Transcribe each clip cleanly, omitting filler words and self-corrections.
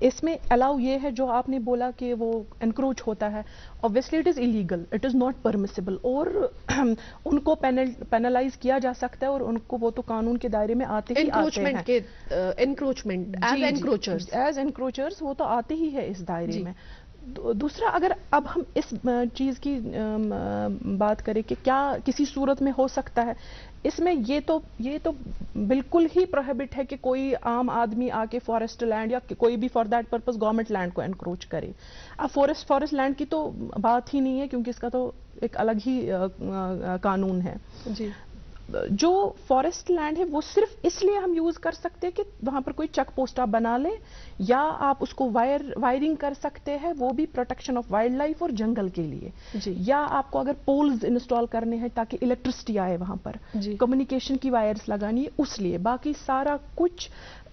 اس میں الاؤ یہ ہے جو آپ نے بولا کہ وہ انکروچ ہوتا ہے, obviously it is illegal, it is not permissible, اور ان کو پینلائز کیا جا سکتا ہے, اور ان کو وہ تو قانون کے دائرے میں آتے ہی آتے ہیں. انکروچمنٹ ایز انکروچرز وہ تو آتے ہی ہے اس دائرے میں. دوسرا, اگر اب ہم اس چیز کی بات کریں کہ کیا کسی صورت میں ہو سکتا ہے, اس میں یہ تو بالکل ہی پروہیبٹ ہے کہ کوئی عام آدمی آ کے فارسٹ لینڈ یا کوئی بھی for that purpose government land کو انکروچ کرے. اب فارسٹ لینڈ کی تو بات ہی نہیں ہے, کیونکہ اس کا تو ایک الگ ہی قانون ہے. جی, جو فارسٹ لینڈ ہے وہ صرف اس لیے ہم یوز کر سکتے ہیں کہ وہاں پر کوئی چیک پوسٹ آپ بنا لیں, یا آپ اس کو وائرنگ کر سکتے ہیں, وہ بھی پروٹیکشن آف وائلڈ لائف اور جنگل کے لیے. جی, یا آپ کو اگر پولز انسٹال کرنے ہیں تاکہ الیکٹرسٹی آئے وہاں پر, جی, کمیونیکیشن کی وائرس لگانی ہے اس لیے. باقی سارا کچھ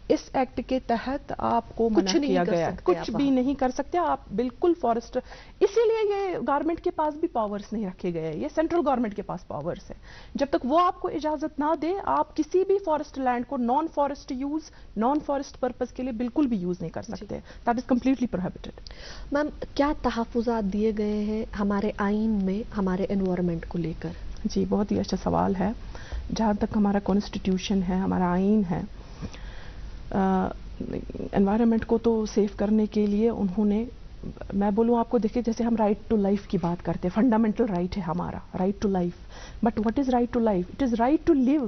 اس ایکٹ کے تحت آپ کو منع کیا گیا ہے, کچھ بھی نہیں کر سکتے آپ بالکل فارسٹ. اسی لیے یہ گورنمنٹ کے پاس بھی پاورز نہیں رکھے گئے, یہ سینٹرل گورنمنٹ کے پاس پاورز ہے. جب تک وہ آپ کو اجازت نہ دے, آپ کسی بھی فارسٹ لینڈ کو نان فارسٹ پرپز کے لیے بالکل بھی یوز نہیں کر سکتے. That is completely prohibited. Ma'am کیا تحفظات دیے گئے ہیں ہمارے آئین میں ہمارے انوائرمنٹ کو لے کر؟ جی, بہت ہی اچھا سوال ہے. جہاں تک ہمارا کانسٹیٹیوشن ہے, ہمارا آئین ہے, انوائرمنٹ کو تو سیف کرنے کے لیے انہوں نے, میں بولوں آپ کو, دیکھیں جیسے ہم رائٹ ٹو لائف کی بات کرتے ہیں, فنڈامنٹل رائٹ ہے ہمارا right to life. But what is right to life? It is right to live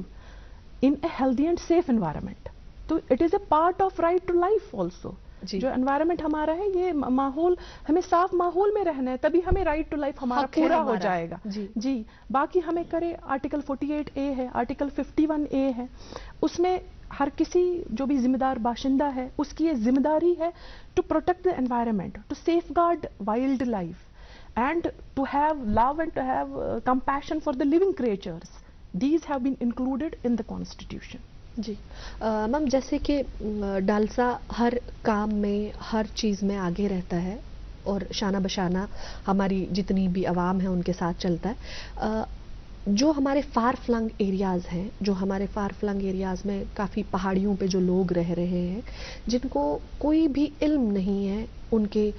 in a healthy and safe environment. تو it is a part of right to life also. جو environment ہمارا ہے, یہ ماحول, ہمیں صاف ماحول میں رہنا ہے, تبھی ہمیں رائٹ ٹو لائف ہمارا پورا ہو جائے گا. جی, باقی ہمیں کرے آرٹیکل 48A ہے, آرٹیکل 51A ہے, اس میں ہر کسی جو بھی ذمہ دار باشندہ ہے اس کی یہ ذمہ داری ہے to protect the environment, to safeguard wildlife, and to have love and to have compassion for the living creatures. These have been included in the constitution. جی میم, جیسے کہ ڈالسا ہر کام میں, ہر چیز میں آگے رہتا ہے, اور شانہ بشانہ ہماری جتنی بھی عوام ہے ان کے ساتھ چلتا ہے. جو ہمارے فار فلنگ ایریاز ہیں, جو ہمارے فار فلنگ ایریاز میں کافی پہاڑیوں پہ جو لوگ رہ رہے ہیں, جن کو کوئی بھی علم نہیں ہے ان کے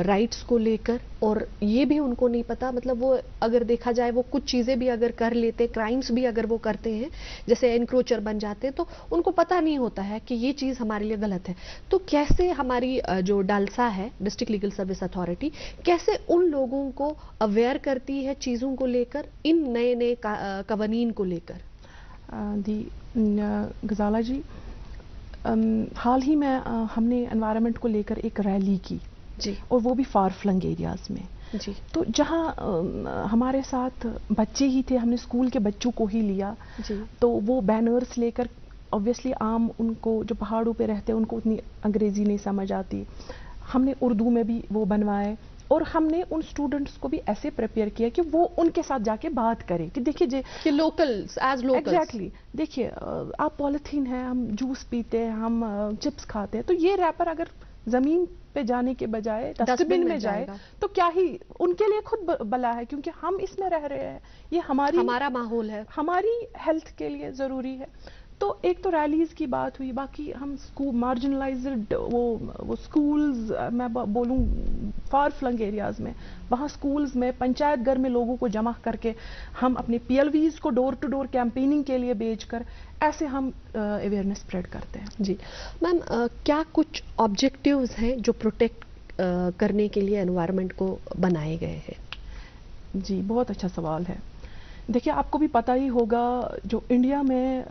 رائٹس کو لے کر, اور یہ بھی ان کو نہیں پتا, مطلب وہ اگر دیکھا جائے وہ کچھ چیزیں بھی اگر کر لیتے, کرائمس بھی اگر وہ کرتے ہیں, جیسے انکروچر بن جاتے ہیں, تو ان کو پتا نہیں ہوتا ہے کہ یہ چیز ہمارے لیے غلط ہے. تو کیسے ہماری جو ڈالسا ہے, ڈسٹرکٹ لیگل سروس اتھارٹی, کیسے ان لوگوں کو اویئر کرتی ہے چیزوں کو لے کر, ان نئے نئے قوانین کو لے کر؟ غزالہ جی, حال ہی میں ہم نے انوائرمنٹ کو لے کر ایک ریلی کی. جی, اور وہ بھی فار فلنگ ایریاز میں. جی, تو جہاں ہمارے ساتھ بچے ہی تھے, ہم نے اسکول کے بچوں کو ہی لیا. جی, تو وہ بینرز لے کر, obviously عام ان کو جو پہاڑوں پہ رہتے ہیں ان کو اتنی انگریزی نہیں سمجھ آتی, ہم نے اردو میں بھی وہ بنوائے, اور ہم نے ان اسٹوڈنٹس کو بھی ایسے پریپیئر کیا کہ وہ ان کے ساتھ جا کے بات کرے کہ دیکھیے کہ لوکلز ایز لوکلز. ایگزیکٹلی, دیکھیے آپ پالیتھین ہے, ہم جوس پیتے ہیں, ہم چپس کھاتے ہیں, تو یہ ریپر اگر زمین پہ جانے کے بجائے ڈسٹ بن میں جائے تو کیا ہی ان کے لیے خود بلا ہے, کیونکہ ہم اس میں رہ رہے ہیں, یہ ہمارا ماحول ہے, ہماری ہیلتھ کے لیے ضروری ہے. تو ایک تو ریلیز کی بات ہوئی, باقی ہم مارجنلائزڈ وہ سکولز, میں بولوں فار فلنگ ایریاز میں, وہاں سکولز میں, پنچایت گھر میں لوگوں کو جمع کر کے ہم اپنے PLVs کو ڈور ٹو ڈور کیمپیننگ کے لیے بھیج کر ایسے ہم اویئرنیس اسپریڈ کرتے ہیں. جی میم, کیا کچھ آبجیکٹیوز ہیں جو پروٹیکٹ کرنے کے لیے انوائرمنٹ کو بنائے گئے ہیں؟ جی, بہت اچھا سوال ہے. دیکھیے, آپ کو بھی پتہ ہی ہوگا جو انڈیا میں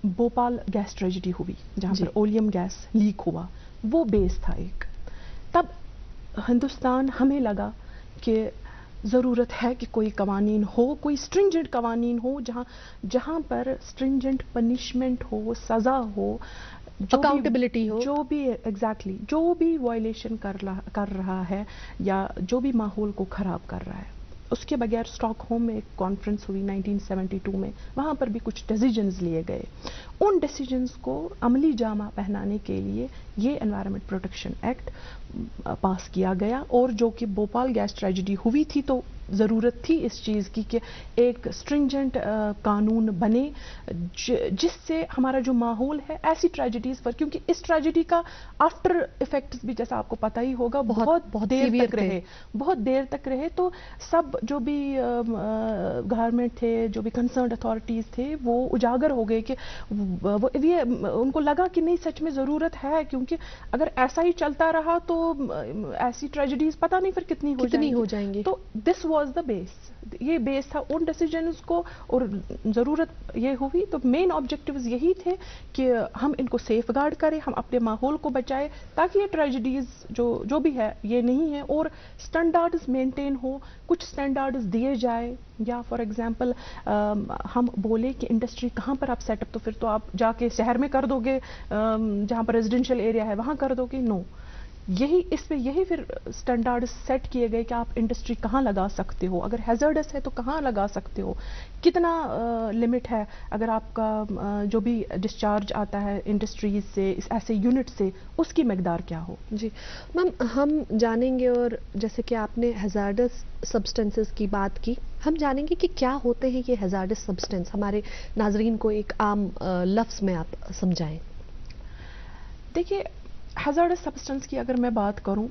بھوپال گیس ٹریجڈی ہوئی, جہاں پر اولیم گیس لیک ہوا, وہ بیس تھا ایک. تب ہندوستان, ہمیں لگا کہ ضرورت ہے کہ کوئی قوانین ہو, کوئی اسٹرنجنٹ قوانین ہو, جہاں پر اسٹرنجنٹ پنشمنٹ ہو, سزا ہو, اکاؤنٹیبلٹی ہو, جو بھی ایگزیکٹلی جو بھی وائلیشن کر رہا ہے یا جو بھی ماحول کو خراب کر رہا ہے. اس کے بغیر اسٹاک ہوم میں ایک کانفرنس ہوئی 1972 میں, وہاں پر بھی کچھ ڈیسیجنز لیے گئے. ان ڈیسیجنز کو عملی جامہ پہنانے کے لیے یہ انوائرمنٹ پروٹیکشن ایکٹ پاس کیا گیا, اور جو کہ بھوپال گیس ٹریجڈی ہوئی تھی تو ضرورت تھی اس چیز کی کہ ایک اسٹرنجنٹ قانون بنے جس سے ہمارا جو ماحول ہے ایسی ٹریجڈیز پر، کیونکہ اس ٹریجڈی کا آفٹر افیکٹس بھی جیسا آپ کو پتہ ہی ہوگا بہت دیر تک رہے، بہت دیر تک رہے. تو سب جو بھی گورنمنٹ تھے، جو بھی کنسرنڈ اتھارٹیز تھے، وہ اجاگر ہو گئے کہ ان کو لگا کہ نہیں سچ میں ضرورت ہے، کیونکہ اگر ایسا ہی چلتا رہا تو ایسی ٹریجڈیز پتہ نہیں پھر کتنی ہو جائیں گی. تو دس واز دا بیس، یہ بیس تھا ان ڈیسیجنز کو، اور ضرورت یہ ہوئی تو مین آبجیکٹیوز یہی تھے کہ ہم ان کو سیف گارڈ کریں، ہم اپنے ماحول کو بچائیں تاکہ یہ ٹریجڈیز جو بھی ہے یہ نہیں ہے، اور اسٹینڈرڈز مینٹین ہو، کچھ اسٹینڈرڈز دیے جائے. یا فار ایگزامپل ہم بولے کہ انڈسٹری کہاں پر آپ سیٹ اپ، تو پھر تو آپ جا کے شہر میں کر دو گے، جہاں پر ریزیڈینشیل ایریا ہے وہاں کر دو گے. نو، اس پہ یہی پھر اسٹینڈرڈ سیٹ کیے گئے کہ آپ انڈسٹری کہاں لگا سکتے ہو، اگر ہیزرڈس ہے تو کہاں لگا سکتے ہو، کتنا لمٹ ہے اگر آپ کا جو بھی ڈسچارج آتا ہے انڈسٹریز سے، ایسے یونٹ سے، اس کی مقدار کیا ہو. جی میم، ہم جانیں گے، اور جیسے کہ آپ نے ہیزارڈس سبسٹنسز کی بات کی، ہم جانیں گے کہ کیا ہوتے ہیں یہ ہیزارڈس سبسٹنس، ہمارے ناظرین کو ایک عام لفظ میں آپ سمجھائیں. دیکھیے، ہیزارڈس سبسٹنس کی اگر میں بات کروں،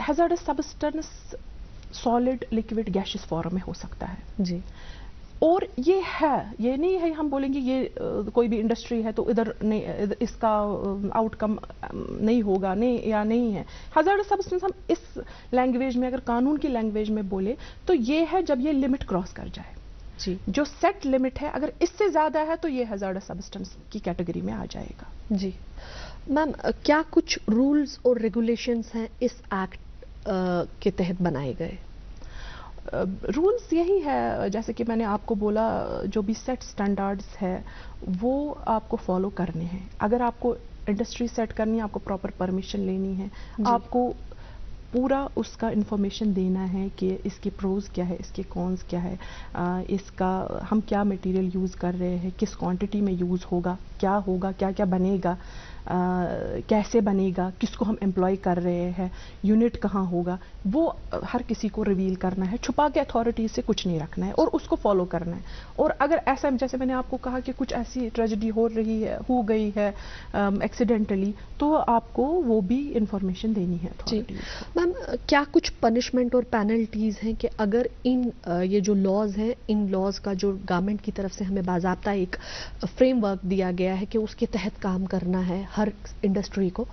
hazardous substance solid, liquid, gaseous form میں ہو سکتا ہے. جی، اور یہ نہیں ہے ہم بولیں گے یہ کوئی بھی انڈسٹری ہے تو ادھر نہیں، اس کا آؤٹ کم نہیں ہوگا، نہیں ہے. ہیزارڈس سبسٹنس ہم اس لینگویج میں، اگر قانون کی لینگویج میں بولے تو یہ ہے جب یہ لمٹ کراس کر جائے. جی، جو سیٹ لمٹ ہے، اگر اس سے زیادہ ہے تو یہ ہیزارڈس سبسٹنس کی کیٹیگری میں آ جائے گا. جی میم، کیا کچھ رولز اور ریگولیشنز ہیں اس ایکٹ کے تحت بنائے گئے؟ رولز یہی ہے، جیسے کہ میں نے آپ کو بولا، جو بھی سیٹ سٹینڈرڈز ہے وہ آپ کو فالو کرنے ہیں. اگر آپ کو انڈسٹری سیٹ کرنی ہے، آپ کو پراپر پرمیشن لینی ہے، آپ کو پورا اس کا انفارمیشن دینا ہے کہ اس کے پروز کیا ہے، اس کے کونز کیا ہے، اس کا ہم کیا مٹیریل یوز کر رہے ہیں، کس کوانٹٹی میں یوز ہوگا، کیا کیا بنے گا، کیسے بنے گا، کس کو ہم امپلائی کر رہے ہیں، یونٹ کہاں ہوگا، وہ ہر کسی کو ریویل کرنا ہے. چھپا کے اتھارٹیز سے کچھ نہیں رکھنا ہے اور اس کو فالو کرنا ہے. اور اگر ایسا، جیسے میں نے آپ کو کہا کہ کچھ ایسی ٹریجڈی ہو گئی ہے ایکسیڈنٹلی، تو آپ کو وہ بھی انفارمیشن دینی ہے. جی میم، کیا کچھ پنشمنٹ اور پینلٹیز ہیں کہ اگر یہ جو لاز ہیں، ان لاز کا جو گورنمنٹ کی طرف سے ہمیں باضابطہ ایک فریم ورک دیا گیا ہے کہ اس کے تحت کام کرنا ہے ہر انڈسٹری کو،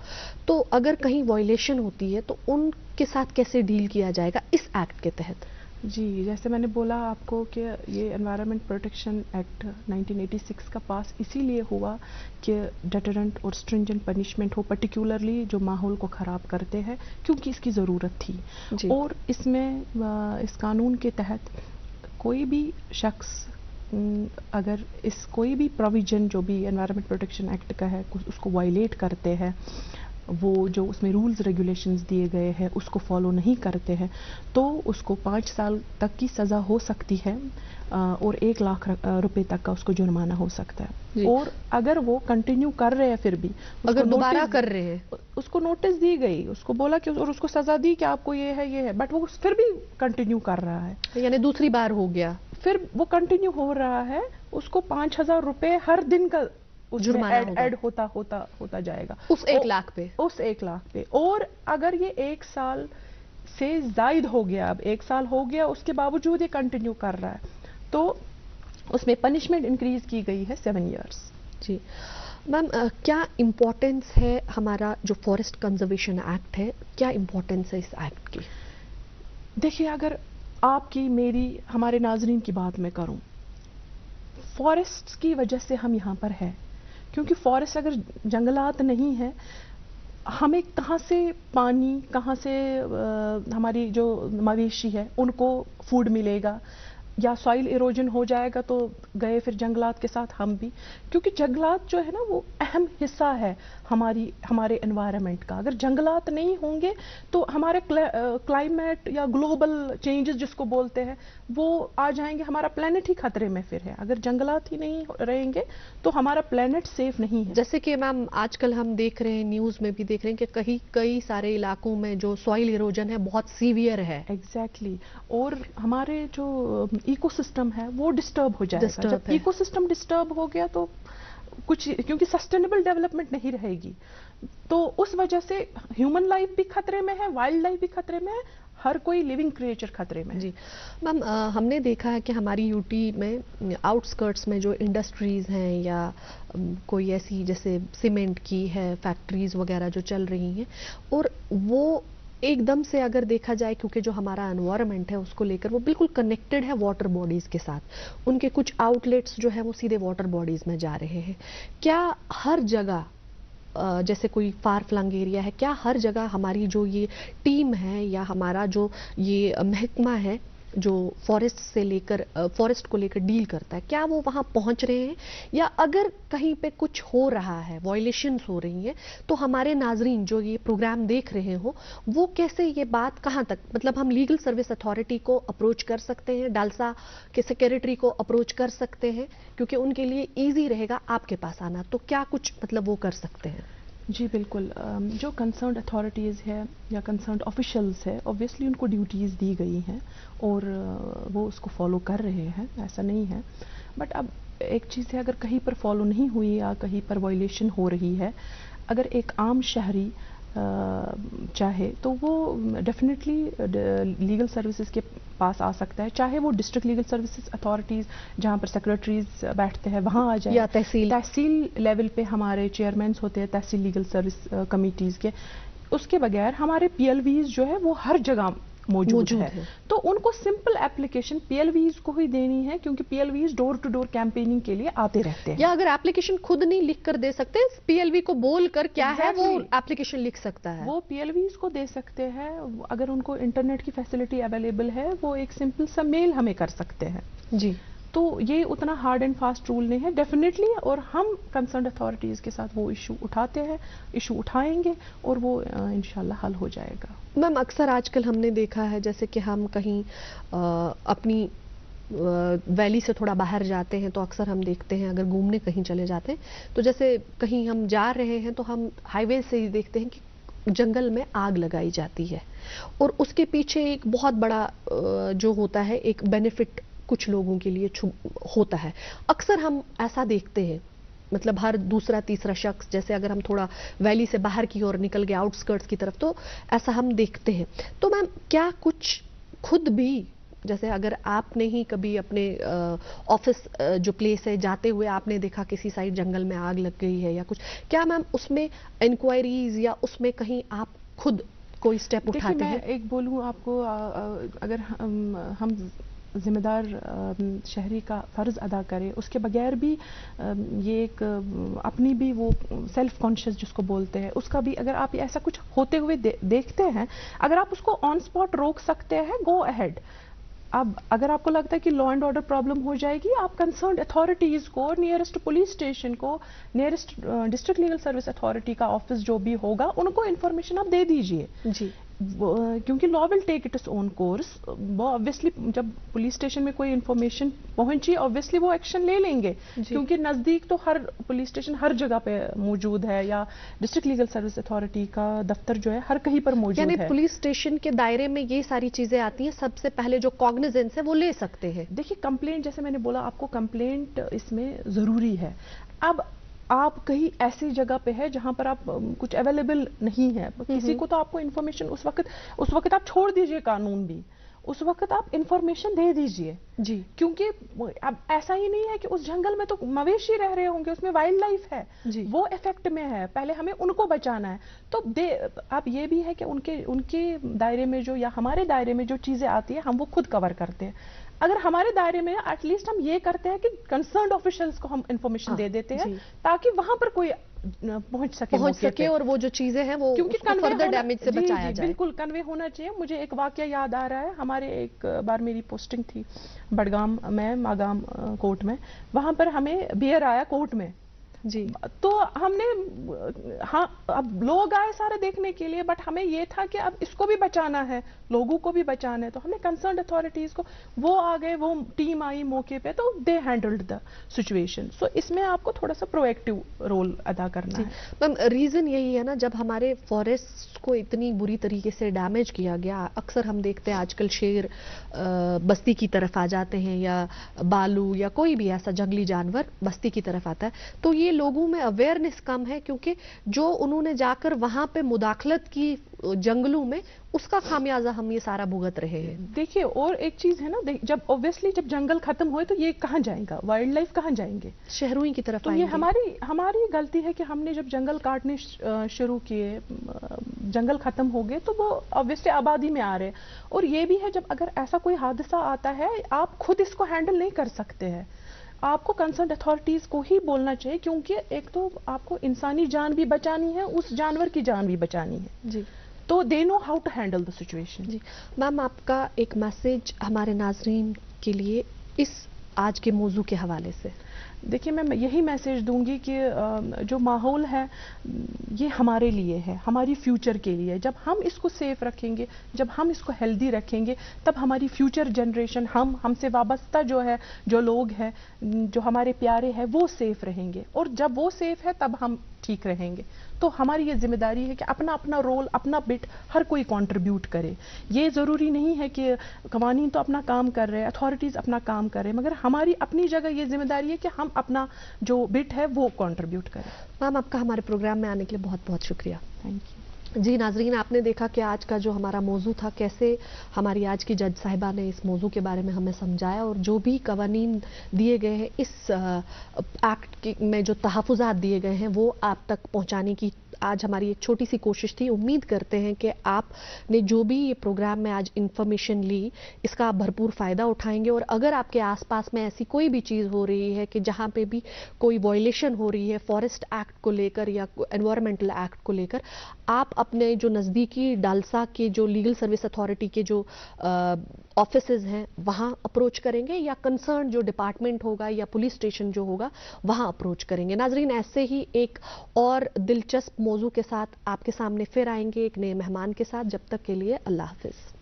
تو اگر کہیں وائلیشن ہوتی ہے تو ان کے ساتھ کیسے ڈیل کیا جائے گا اس ایکٹ کے تحت؟ جی، جیسے میں نے بولا آپ کو کہ یہ انوائرمنٹ پروٹیکشن ایکٹ 1986 کا پاس اسی لیے ہوا کہ ڈیٹرنٹ اور اسٹرنجنٹ پنشمنٹ ہو، پرٹیکولرلی جو ماحول کو خراب کرتے ہیں، کیونکہ اس کی ضرورت تھی. جی. اور اس میں اس قانون کے تحت کوئی بھی شخص اگر کوئی بھی پروویژن جو بھی انوائرمنٹ پروٹیکشن ایکٹ کا ہے اس کو وائلیٹ کرتے ہیں، وہ جو اس میں رولز ریگولیشنز دیے گئے ہیں اس کو فالو نہیں کرتے ہیں، تو اس کو 5 سال تک کی سزا ہو سکتی ہے اور 1 لاکھ روپے تک کا اس کو جرمانہ ہو سکتا ہے. اور اگر وہ کنٹینیو کر رہے ہیں، پھر بھی اگر دوبارہ کر رہے ہیں، اس کو نوٹس دی گئی، اس کو بولا کہ اور اس کو سزا دی کہ آپ کو یہ ہے، بٹ وہ پھر بھی کنٹینیو کر رہا ہے، یعنی دوسری بار ہو گیا، پھر وہ کنٹینیو ہو رہا ہے، اس کو 5,000 روپے ہر دن کا جرمانہ ایڈ ہوتا جائے گا اس 1 لاکھ پہ. اور اگر یہ 1 سال سے زائد ہو گیا، اب 1 سال ہو گیا، اس کے باوجود یہ کنٹینیو کر رہا ہے، تو اس میں پنشمنٹ انکریز کی گئی ہے 7 ایئرس. جی میم، کیا امپورٹنس ہے ہمارا جو فارسٹ کنزرویشن ایکٹ ہے، کیا امپورٹنس ہے اس ایکٹ کی؟ دیکھیے، اگر آپ کی، میری، ہمارے ناظرین کی بات میں کروں، فارسٹ کی وجہ سے ہم یہاں پر ہیں، کیونکہ فارسٹ اگر جنگلات نہیں ہیں، ہمیں کہاں سے پانی، کہاں سے ہماری جو مویشی ہے ان کو فوڈ ملے گا، یا سوائل ایروجن ہو جائے گا تو گئے پھر جنگلات کے ساتھ ہم بھی، کیونکہ جنگلات جو ہے نا وہ اہم حصہ ہے ہمارے انوائرمنٹ کا. اگر جنگلات نہیں ہوں گے تو ہمارے کلائمیٹ یا گلوبل چینجز جس کو بولتے ہیں وہ آ جائیں گے، ہمارا پلانٹ ہی خطرے میں پھر ہے. اگر جنگلات ہی نہیں رہیں گے تو ہمارا پلانٹ سیف نہیں ہے. جیسے کہ میم آج کل ہم دیکھ رہے ہیں، نیوز میں بھی دیکھ رہے ہیں کہ کئی سارے علاقوں میں جو سوائل ایروجن ہے بہت سیویئر ہے. ایگزیکٹلی. اور ہمارے جو ایکو سسٹم ہے وہ ڈسٹرب ہو جائے گا. جب ایکو سسٹم ڈسٹرب ہو گیا تو کچھ، کیونکہ سسٹینیبل ڈیولپمنٹ نہیں رہے گی، تو اس وجہ سے ہیومن لائف بھی خطرے میں ہے، وائلڈ لائف بھی خطرے میں ہے، ہر کوئی لیونگ کریچر خطرے میں. جی میم، ہم نے دیکھا ہے کہ ہماری یو ٹی میں آؤٹ اسکرٹس میں جو انڈسٹریز ہیں یا کوئی ایسی جیسے سیمنٹ کی ہے فیکٹریز وغیرہ جو چل رہی ہیں، اور وہ ایک دم سے اگر دیکھا جائے کیونکہ جو ہمارا انوائرمنٹ ہے اس کو لے کر وہ بالکل کنیکٹڈ ہے واٹر باڈیز کے ساتھ، ان کے کچھ آؤٹ لیٹس جو ہیں وہ سیدھے واٹر باڈیز میں جا رہے ہیں. کیا ہر جگہ جیسے کوئی فار فلنگ ایریا ہے، کیا ہر جگہ ہماری جو یہ ٹیم ہے یا ہمارا جو یہ محکمہ ہے جو فارسٹ کو لے کر ڈیل کرتا ہے، کیا وہ وہاں پہنچ رہے ہیں؟ یا اگر کہیں پہ کچھ ہو رہا ہے، وائلیشنز ہو رہی ہیں، تو ہمارے ناظرین جو یہ پروگرام دیکھ رہے ہوں وہ کیسے یہ بات کہاں تک، مطلب ہم لیگل سروس اتھارٹی کو اپروچ کر سکتے ہیں، ڈالسا کے سیکریٹری کو اپروچ کر سکتے ہیں کیونکہ ان کے لیے ایزی رہے گا آپ کے پاس آنا، تو کیا کچھ مطلب وہ کر سکتے ہیں؟ جی بالکل. جو کنسرنڈ اتھارٹیز ہے یا کنسرنڈ آفیشلز ہے، اوبویسلی ان کو ڈیوٹیز دی گئی ہیں اور وہ اس کو فالو کر رہے ہیں، ایسا نہیں ہے. بٹ اب ایک چیز ہے، اگر کہیں پر فالو نہیں ہوئی یا کہیں پر وائلیشن ہو رہی ہے، اگر ایک عام شہری چاہے تو وہ ڈیفینیٹلی لیگل سروسز کے پاس آ سکتا ہے، چاہے وہ ڈسٹرکٹ لیگل سروسز اتھارٹیز جہاں پر سیکریٹریز بیٹھتے ہیں وہاں آ جائے، یا تحصیل لیول پہ ہمارے چیئرمینس ہوتے ہیں تحصیل لیگل سروس کمیٹیز کے. اس کے بغیر ہمارے پی ایل ویز جو ہے وہ ہر جگہ موجود ہے، تو ان کو simple application P L Vs کو ہی دینی ہے، کیونکہ P L Vs door to door campaigning کے لیے آتے رہتے ہیں. یا اگر اپلیکیشن خود نہیں لکھ کر دے سکتے، پی ایل وی کو بول کر کیا ہے وہ اپلیکیشن لکھ سکتا ہے، وہ پی ایل ویز کو دے سکتے ہیں. اگر ان کو انٹرنیٹ کی فیسلٹی اویلیبل ہے وہ ایک سمپل سا میل ہمیں کر سکتے ہیں. جی تو یہ اتنا ہارڈ اینڈ فاسٹ رول نہیں ہے ڈیفینیٹلی، اور ہم کنسرنڈ اتھارٹیز کے ساتھ وہ ایشو اٹھاتے ہیں، ایشو اٹھائیں گے اور وہ انشاءاللہ حل ہو جائے گا. میم اکثر آج کل ہم نے دیکھا ہے جیسے کہ ہم کہیں اپنی ویلی سے تھوڑا باہر جاتے ہیں تو اکثر ہم دیکھتے ہیں، اگر گھومنے کہیں چلے جاتے ہیں تو جیسے کہیں ہم جا رہے ہیں تو ہم ہائی وے سے ہی دیکھتے ہیں کہ جنگل میں آگ لگائی جاتی ہے اور اس کے پیچھے ایک بہت بڑا جو ہوتا ہے ایک بینیفٹ کچھ لوگوں کے لیے ہوتا ہے. اکثر ہم ایسا دیکھتے ہیں، مطلب ہر دوسرا تیسرا شخص، جیسے اگر ہم تھوڑا ویلی سے باہر کی اور نکل گئے آؤٹ اسکرٹس کی طرف تو ایسا ہم دیکھتے ہیں. تو میم کیا کچھ خود بھی، جیسے اگر آپ نے ہی کبھی اپنے آفس جو پلیس ہے جاتے ہوئے آپ نے دیکھا کسی سائڈ جنگل میں آگ لگ گئی ہے یا کچھ، کیا میم اس میں انکوائریز یا اس میں کہیں آپ خود کوئی سٹیپ اٹھاتے ہیں؟ میں ایک بولوں آپ کو، اگر ہم ذمہ دار شہری کا فرض ادا کرے، اس کے بغیر بھی یہ ایک اپنی بھی وہ سیلف کانشیس جس کو بولتے ہیں، اس کا بھی اگر آپ ایسا کچھ ہوتے ہوئے دیکھتے ہیں، اگر آپ اس کو آن سپاٹ روک سکتے ہیں، گو اہیڈ. اب اگر آپ کو لگتا ہے کہ لا اینڈ آرڈر پرابلم ہو جائے گی، آپ کنسرنڈ اتھارٹیز کو، نیئرسٹ پولیس اسٹیشن کو، nearest district legal service authority کا آفس جو بھی ہوگا ان کو انفارمیشن آپ دے دیجئے. جی کیونکہ لا ول ٹیک اٹس اون کورس. وہ آبویسلی جب پولیس اسٹیشن میں کوئی انفارمیشن پہنچی آبویسلی وہ ایکشن لے لیں گے، کیونکہ نزدیک تو ہر پولیس اسٹیشن ہر جگہ پہ موجود ہے، یا ڈسٹرکٹ لیگل سروس اتھارٹی کا دفتر جو ہے ہر کہیں پر موجود ہے. یعنی پولیس اسٹیشن کے دائرے میں یہ ساری چیزیں آتی ہیں، سب سے پہلے جو کاگنیزنس ہے وہ لے سکتے ہیں. دیکھیے کمپلینٹ، جیسے میں نے بولا آپ کو، کمپلینٹ اس میں ضروری ہے. اب آپ کہیں ایسی جگہ پہ ہے جہاں پر آپ کچھ اویلیبل نہیں ہے، کسی کو تو آپ کو انفارمیشن اس وقت آپ چھوڑ دیجئے قانون بھی، اس وقت آپ انفارمیشن دے دیجئے. جی کیونکہ اب ایسا ہی نہیں ہے کہ اس جنگل میں تو مویشی رہ رہے ہوں گے، اس میں وائلڈ لائف ہے، وہ افیکٹ میں ہے، پہلے ہمیں ان کو بچانا ہے. تو اب یہ بھی ہے کہ ان کے دائرے میں جو یا ہمارے دائرے میں جو چیزیں آتی ہیں ہم وہ خود کور کرتے ہیں. اگر ہمارے دائرے میں ایٹ لیسٹ ہم یہ کرتے ہیں کہ کنسرنڈ آفیشلز کو ہم انفارمیشن دے دیتے ہیں تاکہ وہاں پر کوئی پہنچ سکے اور وہ جو چیزیں ہیں وہ فردر ڈیمیج سے بچایا جائے. بالکل کنوے ہونا چاہیے. مجھے ایک واقعہ یاد آ رہا ہے. ہمارے ایک بار میری پوسٹنگ تھی بڑگام میں, ماگام کورٹ میں. وہاں پر ہمیں بیئر آیا کورٹ میں جی, تو ہم نے, ہاں اب لوگ آئے سارے دیکھنے کے لیے, بٹ ہمیں یہ تھا کہ اب اس کو بھی بچانا ہے, لوگوں کو بھی بچانا ہے. تو ہم نے کنسرنڈ اتھارٹیز کو, وہ آ گئے, وہ ٹیم آئی موقع پہ, تو دے ہینڈلڈ دا سچویشن. سو اس میں آپ کو تھوڑا سا پرویکٹیو رول ادا کرنا ہے. میم ریزن یہی ہے نا, جب ہمارے فارسٹ کو اتنی بری طریقے سے ڈیمیج کیا گیا, اکثر ہم دیکھتے ہیں آج کل شیر بستی کی طرف آ جاتے ہیں, یا بالو یا کوئی بھی ایسا جنگلی جانور بستی کی طرف آتا ہے, تو یہ لوگوں میں اویئرنیس کم ہے, کیونکہ جو انہوں نے جا کر وہاں پہ مداخلت کی جنگلوں میں, اس کا خامیازہ ہم یہ سارا بھگت رہے ہیں. دیکھیے اور ایک چیز ہے نا, جب اوبویسلی جب جنگل ختم ہوئے تو یہ کہاں جائیں گا, وائلڈ لائف کہاں جائیں گے, شہروں ہی کی طرف. تو یہ ہماری غلطی ہے کہ ہم نے جب جنگل کاٹنے شروع کیے, جنگل ختم ہو گئے, تو وہ اوبویسلی آبادی میں آ رہے. اور یہ بھی ہے, جب اگر ایسا کوئی حادثہ آتا ہے, آپ خود اس کو ہینڈل نہیں کر سکتے ہیں, آپ کو کنسرنڈ اتھارٹیز کو ہی بولنا چاہیے, کیونکہ ایک تو آپ کو انسانی جان بھی بچانی ہے, اس جانور کی جان بھی بچانی ہے. جی, تو they know how to handle the situation. جی میم, آپ کا ایک میسج ہمارے ناظرین کے لیے اس آج کے موضوع کے حوالے سے. دیکھیے میں یہی میسج دوں گی کہ جو ماحول ہے یہ ہمارے لیے ہے, ہماری فیوچر کے لیے. جب ہم اس کو سیف رکھیں گے, جب ہم اس کو ہیلدی رکھیں گے, تب ہماری فیوچر جنریشن, ہم سے وابستہ جو ہے, جو لوگ ہیں, جو ہمارے پیارے ہیں, وہ سیف رہیں گے. اور جب وہ سیف ہے تب ہم ٹھیک رہیں گے. تو ہماری یہ ذمہ داری ہے کہ اپنا اپنا رول, اپنا بٹ ہر کوئی کنٹریبیوٹ کرے. یہ ضروری نہیں ہے کہ قوانین تو اپنا کام کر رہے ہیں, اتھارٹیز اپنا کام کر رہے ہیں, مگر ہماری اپنی جگہ یہ ذمہ داری ہے کہ ہم اپنا جو بٹ ہے وہ کنٹریبیوٹ کریں. میم, آپ کا ہمارے پروگرام میں آنے کے لیے بہت بہت شکریہ. Thank you. جی ناظرین, آپ نے دیکھا کہ آج کا جو ہمارا موضوع تھا, کیسے ہماری آج کی جج صاحبہ نے اس موضوع کے بارے میں ہمیں سمجھایا, اور جو بھی قوانین دیے گئے ہیں اس ایکٹ میں, جو تحفظات دیے گئے ہیں, وہ آپ تک پہنچانے کی آج ہماری ایک چھوٹی سی کوشش تھی. امید کرتے ہیں کہ آپ نے جو بھی یہ پروگرام میں آج انفارمیشن لی, اس کا آپ بھرپور فائدہ اٹھائیں گے. اور اگر آپ کے آس پاس میں ایسی کوئی بھی چیز ہو رہی ہے کہ جہاں پہ بھی کوئی وائلیشن ہو رہی ہے فارسٹ ایکٹ کو لے کر یا انوائرمنٹل ایکٹ کو لے کر, آپ اپنے جو نزدیکی ڈالسا کے جو لیگل سروس اتھارٹی کے جو آفیسز ہیں وہاں اپروچ کریں گے, یا کنسرن جو ڈپارٹمنٹ ہوگا یا پولیس اسٹیشن جو ہوگا وہاں اپروچ کریں گے. ناظرین, ایسے ہی ایک اور دلچسپ موضوع کے ساتھ آپ کے سامنے پھر آئیں گے, ایک نئے مہمان کے ساتھ. جب تک کے لیے اللہ حافظ.